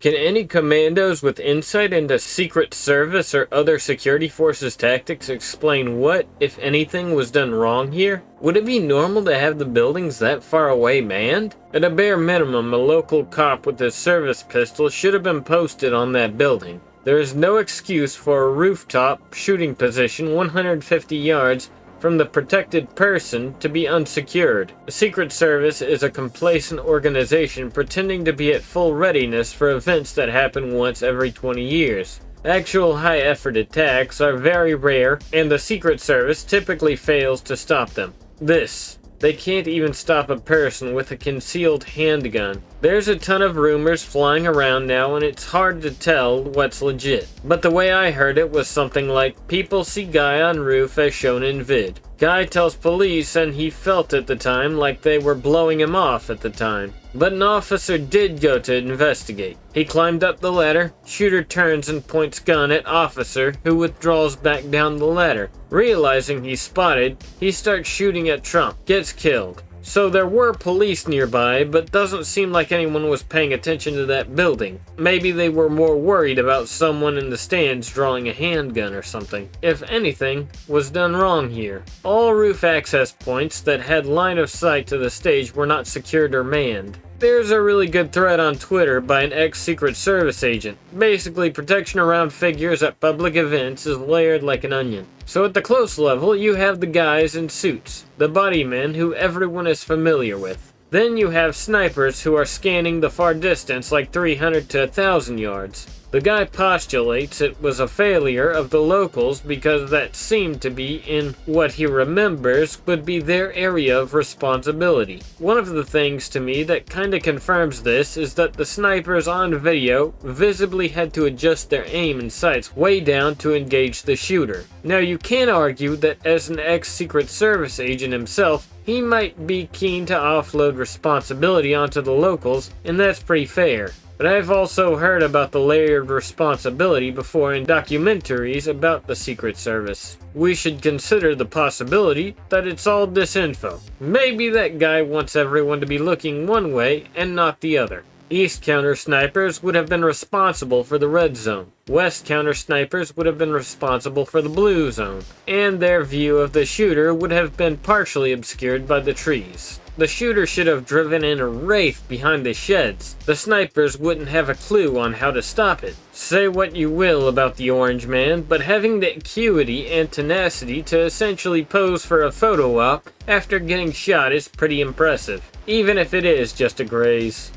Can any commandos with insight into Secret Service or other security forces tactics explain what, if anything, was done wrong here? Would it be normal to have the buildings that far away manned? At a bare minimum, a local cop with a service pistol should have been posted on that building. There is no excuse for a rooftop shooting position 150 yards from the protected person to be unsecured. The Secret Service is a complacent organization pretending to be at full readiness for events that happen once every 20 years. Actual high-effort attacks are very rare, and the Secret Service typically fails to stop them. They can't even stop a person with a concealed handgun. There's a ton of rumors flying around now, and it's hard to tell what's legit. But the way I heard it was something like, people see guy on roof as shown in vid. Guy tells police and he felt at the time like they were blowing him off at the time. But an officer did go to investigate. He climbed up the ladder, shooter turns and points gun at officer, who withdraws back down the ladder. Realizing he's spotted, he starts shooting at Trump, gets killed. So there were police nearby, but doesn't seem like anyone was paying attention to that building. Maybe they were more worried about someone in the stands drawing a handgun or something. If anything was done wrong here. All roof access points that had line of sight to the stage were not secured or manned. There's a really good thread on Twitter by an ex-Secret Service agent. Basically, protection around figures at public events is layered like an onion. So at the close level, you have the guys in suits, the body men who everyone is familiar with. Then you have snipers who are scanning the far distance like 300 to 1,000 yards. The guy postulates it was a failure of the locals because that seemed to be in what he remembers would be their area of responsibility. One of the things to me that kinda confirms this is that the snipers on video visibly had to adjust their aim and sights way down to engage the shooter. Now you can argue that as an ex-Secret Service agent himself, he might be keen to offload responsibility onto the locals, and that's pretty fair. But I've also heard about the layered responsibility before in documentaries about the Secret Service. We should consider the possibility that it's all disinfo. Maybe that guy wants everyone to be looking one way and not the other. East counter snipers would have been responsible for the red zone. West counter snipers would have been responsible for the blue zone. And their view of the shooter would have been partially obscured by the trees. The shooter should have driven in a wraith behind the sheds. The snipers wouldn't have a clue on how to stop it. Say what you will about the Orange Man, but having the acuity and tenacity to essentially pose for a photo op after getting shot is pretty impressive, even if it is just a graze.